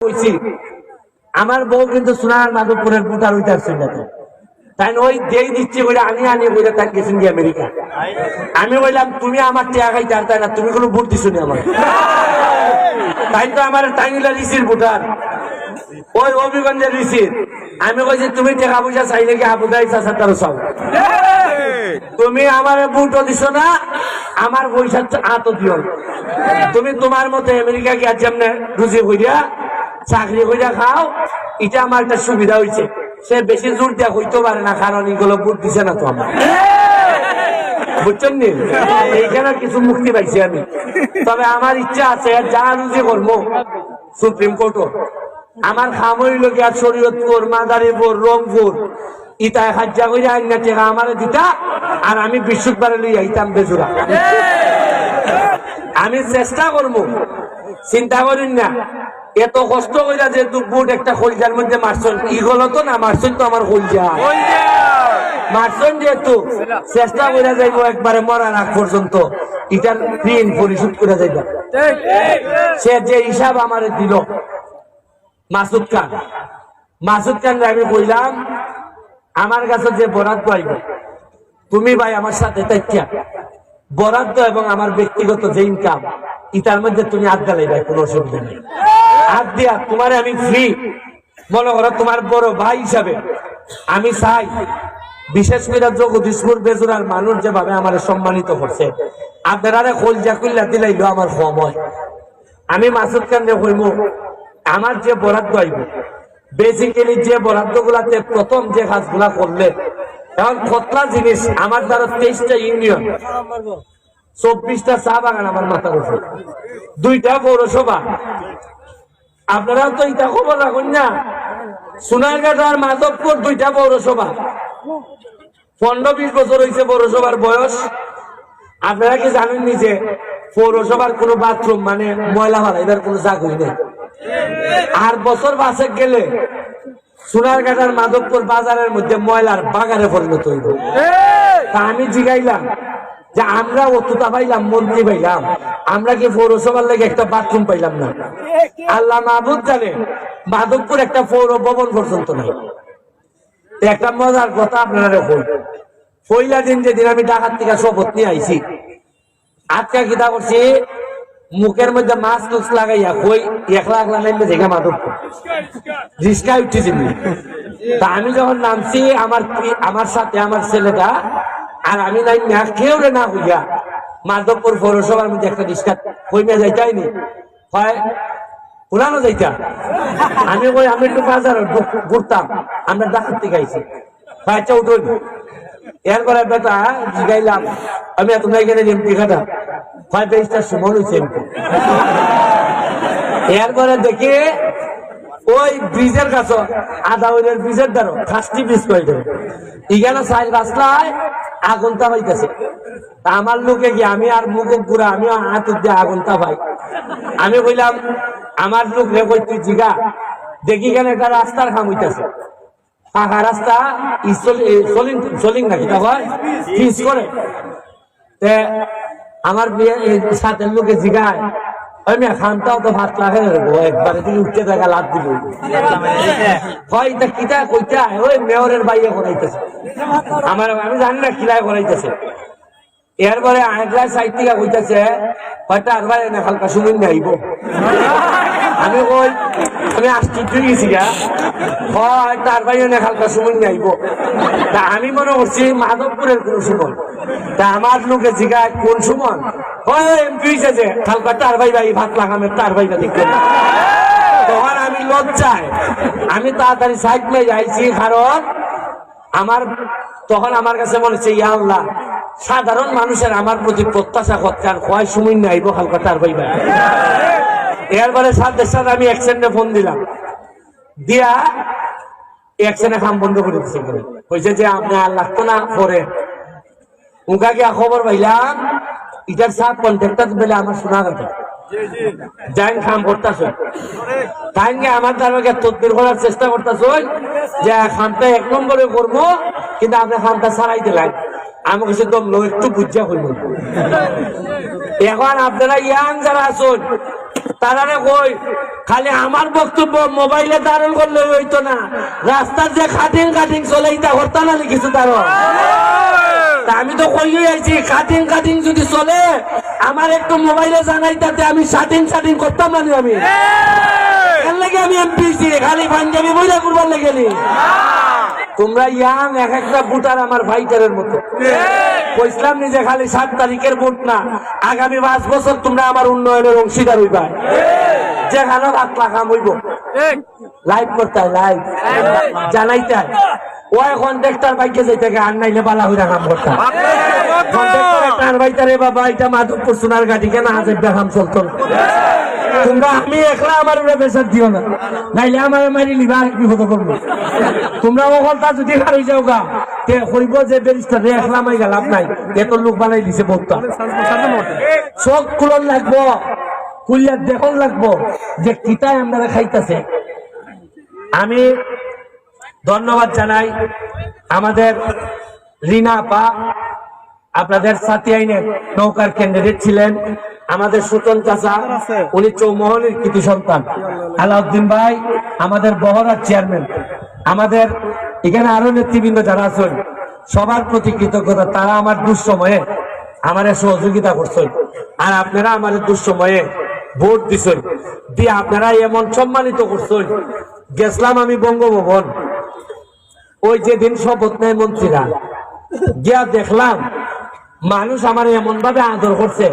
কইছি আমার বউ কিন্তু সোনার মাধবপুরের ভোটার হইতে আসছিল না, তাই ওই দেই দিচ্ছি বলে আনি বলে তাই গেছেন কি আমেরিকা। আমি বললাম তুমি আমার টিয়া খাইতে আর তাই না, তুমি কোনো ভোট দিছো নি আমার, তাই তো আমার টাইনিলা রিসির ভোটার, ওই অভিগঞ্জের রিসির। আমি কইছি তুমি টাকা পয়সা চাইলে কি আবুদাই চাচার চাও, তুমি আমার ভোটও দিছো না, আমার পয়সা আতো দিও। তুমি তোমার মতো আমেরিকা গিয়ে যেমনে রুজি কইরা চাকরি কইরা খাও, এটা আমার একটা সুবিধা হয়েছে। সে বেশি জোর দেওয়া হইতে পারে না, কারণ এগুলো ভোট দিছে না তো আমার, বুঝছেন নি? এইখানে কিছু মুক্তি পাইছি আমি। তবে আমার ইচ্ছা আছে যা রুজি করবো সুপ্রিম কোর্টও, আমার খাম হইল গিয়া শরীয়তপুর, মাদারীপুর, রংপুর ইতায় হাজ্জা কইরা আইনা টেকা আমারে দিতা, আর আমি বৃহস্পতিবারে লই আইতাম বেজুরা। আমি চেষ্টা করবো, চিন্তা করেন না। এত কষ্ট কইরা যে বুট একটা খলজার মধ্যে মারছেন, ইগল তো না মারছেন তো আমার খলজা মারছেন, যেহেতু চেষ্টা করে যাইব একবারে মরার আগ পর্যন্ত এটার ঋণ পরিশোধ করে যাইব। সে যে হিসাব আমারে দিল মাসুদ খান আমি কইলাম আমার কাছে যে বরাদ্দ আইব, তুমি ভাই আমার সাথে তাইকা বরাদ্দ এবং আমার ব্যক্তিগত যে ইনকাম ইটার মধ্যে তুমি আড্ডা লাইবাই, কোনো অসুবিধা নেই। হাত দিয়া তোমার আমি ফ্রি মনে করো, তোমার বড় ভাই হিসাবে আমি চাই, বিশেষ করে জগদীশপুর বেজুরার মানুষ যেভাবে আমার সম্মানিত করছে, আপনারা কলজা কুল্লা দিলাইলো আমার সময়। আমি মাসুদ খানরে কইব আমার যে বরাদ্দ আইব, বেসিক্যালি যে বরাদ্দ গুলাতে প্রথম যে কাজগুলা করলে, এখন কতলা জিনিস আমার দ্বারা 23টা ইউনিয়ন, 24টা চা বাগান আমার মাথার উপর, 2টা পৌরসভা। আপনারাও তো এটা খবর রাখুন না, সোনারঘাট আর মাধবপুর 2টা পৌরসভা, 15-20 বছর হয়েছে পৌরসভার বয়স। আপনারা কি জানেননি যে পৌরসভার কোন বাথরুম মানে ময়লা ফালাইবার কোন জায়গাই নেই। 8 বছর বাসে গেলে সোনারঘাট আর মাধবপুর বাজারের মধ্যে ময়লার বাগানে পরিণত হইব। তা আমি জিগাইলাম যে আমরা অতটা পাইলাম, মন্ত্রী পাইলাম, আমরা কি পৌরসভার লাগে একটা বাথরুম পাইলাম না? আল্লাহ মাহবুদ জানে মাধবপুর একটা পৌর ভবন পর্যন্ত নাই। একটা মজার কথা আপনারা দেখুন, পয়লা দিন যেদিন আমি ঢাকার থেকে শপথ নিয়ে আইছি, আজকে কিতা করছি, মুখের মধ্যে মাস্ক লাগাইয়া কই একলা নামবে দেখে মাধবপুর রিস্কায় উঠেছি। তা আমি যখন নামছি, আমার সাথে আমার ছেলেটা আর আমি নাই না, কেউ না হইয়া মাধবপুর পৌরসভার মধ্যে একটা রিস্কা কইমা যাইতাইনি, হয় পুরানো যাইতা। আমি কই আমি একটু বাজার ঘুরতাম, আমরা ঢাকার থেকে আইছি, আচ্ছা উঠুন। এরপরে বেটা জিগাইলাম আমি এত এখানে এমপি খাটা, 5-20টার সময় হয়েছে এমপি। এরপরে দেখি ওই ব্রিজের কাছে আদাউরের ব্রিজের দ্বারা খাস্তি ব্রিজ করে দেবে, এখানে সাইড রাস্তায় আগুন তাপাইতেছে। আমার লোকে কি আমি আর মুখ পুরা আমি হাত দিয়ে আগুন তাপাই। আমি কইলাম আমার লোক রে কই তুই জিগা দেখি কেন একটা রাস্তার খাম হইতেছে, ফাঁকা রাস্তা চলিং নাকি তখন পিস করে। আমার সাথে লোকে জিগায় ওই মেয়ে খানটাও তো ভাত লাগে একবারে তুমি উঠতে দেখা লাভ দিল হয় তা কিতা কইতা ওই মেয়রের বাইরে করাইতেছে আমার, আমি জানি না কিলায় করাইতেছে। এরপরে আরেকটা সাইড থেকে কইতেছে হয়তো আর ভাই না হালকা শুনুন না আইব। আমি কই আমি আশ্চর্য গেছি গা, হয় তার ভাই না হালকা শুনুন না আইব। তা আমি মনে করছি মাধবপুরের কোন সুমন, তা আমার লোকে জিগায় কোন সুমন, হয় এমপি হয়েছে যে হালকা তার ভাই ভাত লাগামে তার ভাইটা দেখতে। তখন আমি লজ্জায় আমি তাড়াতাড়ি সাইড মে যাইছি, কারণ তখন আমার কাছে মনে হচ্ছে ইয়া আল্লাহ, সাধারণ মানুষের আমার প্রতি প্রত্যাশা করতেন কয় সময় নাইব হালকা তার ভাই। এরপরে সাথে সাথে আমি অ্যাকশনে ফোন দিলাম, দিয়া অ্যাকশনে কাম বন্ধ করে দিচ্ছে। কইছে যে আপনি আর লাগতো না পরে উনকা গিয়া খবর পাইলাম এটার সাব কন্ট্রাক্টর বেলে আমার শোনা গেছে যাইন কাম করতেছ, তাই আমার দ্বারা তদবির করার চেষ্টা করতেছ যে খামটা 1 নম্বরে করবো, কিন্তু আপনি খামটা ছাড়াই দিলেন। আমি কিছু দম লো একটু বুঝা হইল। এখন আপনারা ইয়াং যারা আছেন তারা কই খালি আমার বক্তব্য মোবাইলে ধারণ করলে হইতো না, রাস্তার যে কাটিং কাটিং চলে এটা হরতা না কিছু তারও। আমি তো কইই আইছি কাটিং যদি চলে আমার একটু মোবাইলে জানাই, তাতে আমি শাটিং করতাম না। আমি এর লাগে আমি এমপি খালি পাঞ্জাবি বইরা করবার লেগেলি। তোমরা ইয়াং এক একটা ভোটার আমার ভাইটারের মতো কইসলাম নিজে খালি 7 তারিখের ভোট না, আগামী 5 বছর তোমরা আমার উন্নয়নের অংশীদার হইবা। যেখানে 7 লাখ হইব লাইভ করতে লাইভ জানাইতে ও এখন দেখতার বাইকে যাইতে আর নাইলে বালা হইরা কাম করতাম। বাইতারে বাবা এটা মাধবপুর সোনার গাড়ি কেন হাজার কাম চলতো না। তোমরা আমি একলা আমার উপরে প্রেসার দিও না, নাইলে আমার মারি লিবা বিপদ করবো। তোমরা ওখানটা যদি হারই যাও গা হইব যে ব্যারিস্টার একলা মাই লাভ নাই, এত লোক বানাই দিছে বলতাম। চোখ খুলন লাগবো, খুললে দেখুন লাগবো যে কিতায় আমরা খাইতেছে। আমি ধন্যবাদ জানাই আমাদের রিনা আপা, আপনাদের সাথী আইনের নৌকার ক্যান্ডিডেট ছিলেন। আমাদের সুতন চাচা, উনি চৌমোহনের কৃতি সন্তান। আলাউদ্দিন ভাই আমাদের বহরার চেয়ারম্যান। আমাদের এখানে আরো নেতৃবৃন্দ যারা আছেন সবার প্রতি কৃতজ্ঞতা। তারা আমার দুঃসময়ে আমার সহযোগিতা করছেন, আর আপনারা আমাদের দুঃসময়ে ভোট দিছেন, দিয়ে আপনারা এমন সম্মানিত করছেন। গেছিলাম আমি বঙ্গভবন, ওই যেদিন শপথ নেয় মন্ত্রীরা, গিয়া দেখলাম মানুষ আমার এমন ভাবে আদর করছে,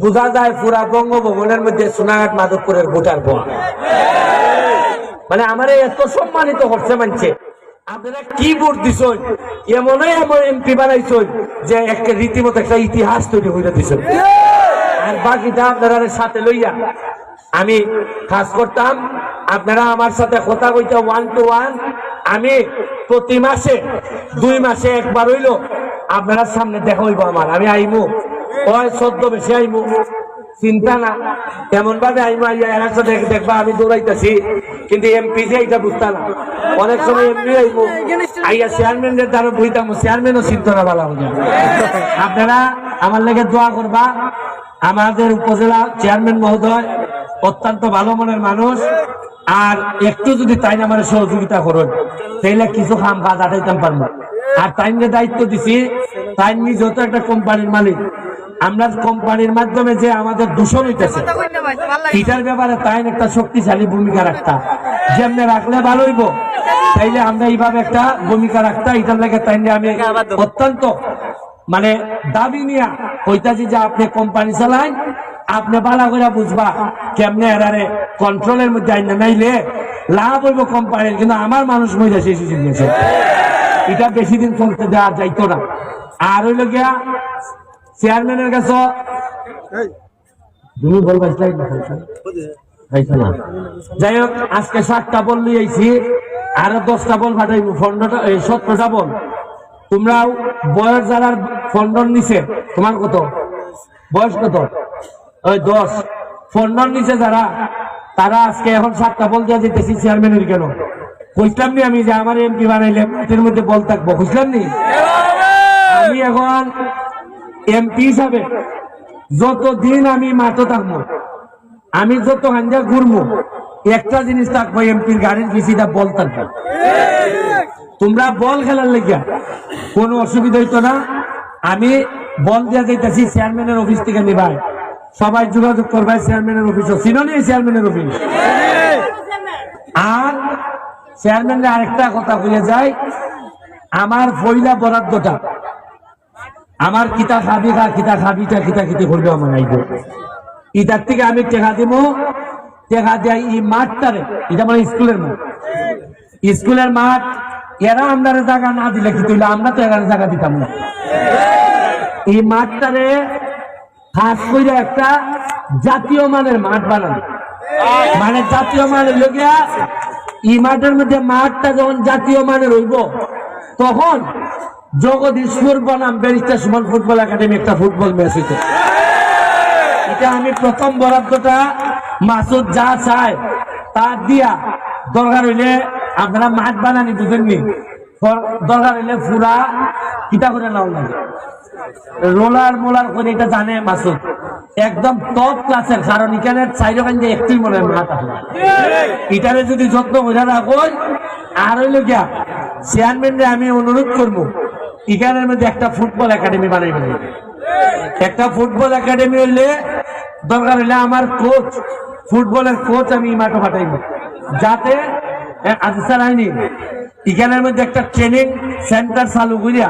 বোঝা যায় পুরা বঙ্গভবনের মধ্যে সোনাঘাট মাধবপুরের ভোটার পাওয়া। মানে আমার এত সম্মানিত করছে মানছে। আপনারা কি ভোট দিছেন, এমনই এমন এমপি বানাইছেন যে একটা রীতিমতো একটা ইতিহাস তৈরি হইয়া দিছেন। আর বাকিটা আপনারা সাথে লইয়া আমি কাজ করতাম। আপনারা আমার সাথে কথা কইতে 1 to 1। আমি প্রতি মাসে 2 মাসে একবার হইলো আপনারা সামনে দেখা হইব আমার। আমি আইমু ওই 14 বেশি আইমু, চিন্তা না, এমন ভাবে আইমু আইয়া দেখবা আমি দৌড়াইতেছি, কিন্তু এমপি যে এটা বুঝতাম না। অনেক সময় এমপি আইমু আইয়া চেয়ারম্যানের দ্বারা বইতাম, চেয়ারম্যানও চিন্তা না ভালো হয়ে। আপনারা আমার লেগে দোয়া করবা। আমাদের উপজেলা চেয়ারম্যান মহোদয় অত্যন্ত ভালো মনের মানুষ, আর একটু যদি তাই আমার সহযোগিতা করুন তাইলে কিছু কাম কাজ আটাইতাম পারবো। আর তাইনকে দায়িত্ব দিছি, তাই যত একটা কোম্পানির মালিক, আমরা কোম্পানির মাধ্যমে যে আমাদের দূষণ হইতেছে এটার ব্যাপারে তাই একটা শক্তিশালী ভূমিকা রাখতাম। যেমনি রাখলে ভালো হইব, তাইলে আমরা এইভাবে একটা ভূমিকা রাখতাম। এটার লাগে তাইলে আমি অত্যন্ত মানে দাবি নিয়া কইতাছি যে আপনি কোম্পানি চালান, আপনি ভালো করে বুঝবা কেমনে এরারে কন্ট্রোলের মধ্যে আইন, নাইলে লাভ হইব কোম্পানির, কিন্তু আমার মানুষ মহিলা শেষ গেছে। এটা বেশি দিন চলতে দেওয়া যাইতো না। আর হইল গিয়া চেয়ারম্যানের কাছে যাই হোক, আজকে 7টা বল নিয়ে আইছি, আরো 10টা বল ফাটাইব, 17টা বল। তোমরাও বয়স যারা ফন্ডন নিছে, তোমার কত বয়স, কত ওই 10 ফন্ডন নিছে যারা, তারা আজকে এখন 7টা বল দিয়ে দিতেছি চেয়ারম্যানের। কেন বুঝলাম নি আমি যে আমার এমপি বানাইলে মাঠের মধ্যে বল থাকবো, বুঝলাম নি। আমি এখন এমপি হিসাবে যতদিন আমি মাঠে থাকবো, আমি যত হাঞ্জা ঘুরবো, একটা জিনিস থাকবো, এমপির গাড়ির পিছিয়ে বল থাকবো। তোমরা বল খেলার লেগে কোনো অসুবিধা হইতো না। আমি বল দিয়ে যাইতেছি চেয়ারম্যানের অফিস থেকে নিবাই, সবাই যোগাযোগ করবে চেয়ারম্যানের অফিস। চিনি চেয়ারম্যানের অফিস। আর চেয়ারম্যানের আরেকটা কথা বলে যায়, আমার পয়লা বরাদ্দটা আমার কিতা খাবি কিতা খাবিটা কিতা কিতি করবে আমার আইব, ইটার থেকে আমি টেকা দিব। টেকা দিয়ে এই মাঠটারে, এটা মানে স্কুলের মাঠ, স্কুলের মাঠ এরা আমরা জায়গা না দিলে কি তুইলে আমরা তো এখানে জায়গা দিতাম না। এই মাঠটারে খাস করে একটা জাতীয় মানের মাঠ বানানো, মানে জাতীয় মানের লোকিয়া এই মাঠের মধ্যে মাঠটা যখন জাতীয় মানের হইব, তখন জগদীশ্বর বনাম ব্যারিস্টার সুমন ফুটবল একাডেমি একটা ফুটবল ম্যাচ হইত। এটা আমি প্রথম বরাদ্দটা মাসুদ যা চায় তার দিয়া, দরকার হইলে আপনারা মাঠ বানানি বুঝেননি, দরকার হইলে পুরা কিতা করে নাও লাগে, রোলার মোলার করে, এটা জানে মাসুদ। একদম টপ ক্লাসের, কারণ এখানে চাইরোখান যে একটি মনে মাথা এটারে যদি যত্ন বোঝা রাখো। আর হইল গিয়া চেয়ারম্যানরে আমি অনুরোধ করবো এখানের মধ্যে একটা ফুটবল একাডেমি বানাইবেন। একটা ফুটবল একাডেমি হইলে দরকার হইলে আমার কোচ, ফুটবলের কোচ আমি মাঠে পাঠাইব, যাতে স্যার আইনি এখানের মধ্যে একটা ট্রেনিং সেন্টার চালু করিয়া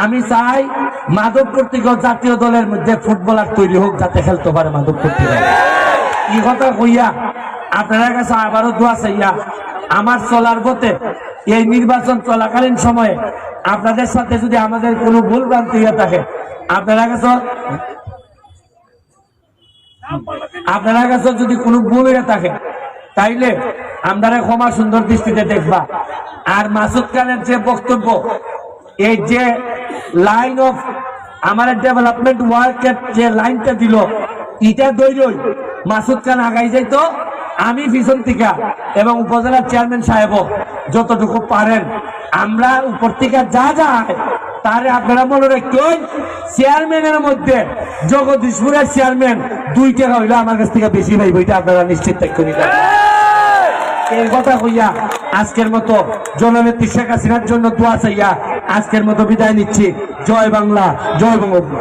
আমি চাই মাদক কর্তৃক জাতীয় দলের মধ্যে ফুটবলার তৈরি হোক, যাতে খেলতে পারে মাদক কর্তৃক। এই কথা কইয়া আপনার কাছে আবারও দোয়া চাইয়া আমার চলার পথে এই নির্বাচন চলাকালীন সময়ে আপনাদের সাথে যদি আমাদের কোনো ভুল ভ্রান্তি হয়ে থাকে, আপনার কাছে যদি কোনো ভুল হয়ে থাকে তাইলে আমরা ক্ষমা সুন্দর দৃষ্টিতে দেখবা। আর মাসুদ খানের যে বক্তব্য, এই যে লাইন অফ আমার ডেভেলপমেন্ট ওয়ার্কের যে লাইনটা দিল, এটা দৈরই মাসুদ খান আগাই যাইতো, আমি পিছন থেকে এবং উপজেলার চেয়ারম্যান সাহেব যতটুকু পারেন আমরা উপর থেকে যা যায় তারে আপনারা মনে রাখবেন। চেয়ারম্যানের মধ্যে জগদীশপুরের চেয়ারম্যান 2 টাকা হইলে আমার কাছ থেকে বেশি পাইব, এটা আপনারা নিশ্চিত থাকবেন। এই কথা কইয়া আজকের মতো জননেত্রী শেখ হাসিনার জন্য দোয়া চাইয়া আজকের মতো বিদায় নিচ্ছি। জয় বাংলা, জয় বঙ্গবন্ধু।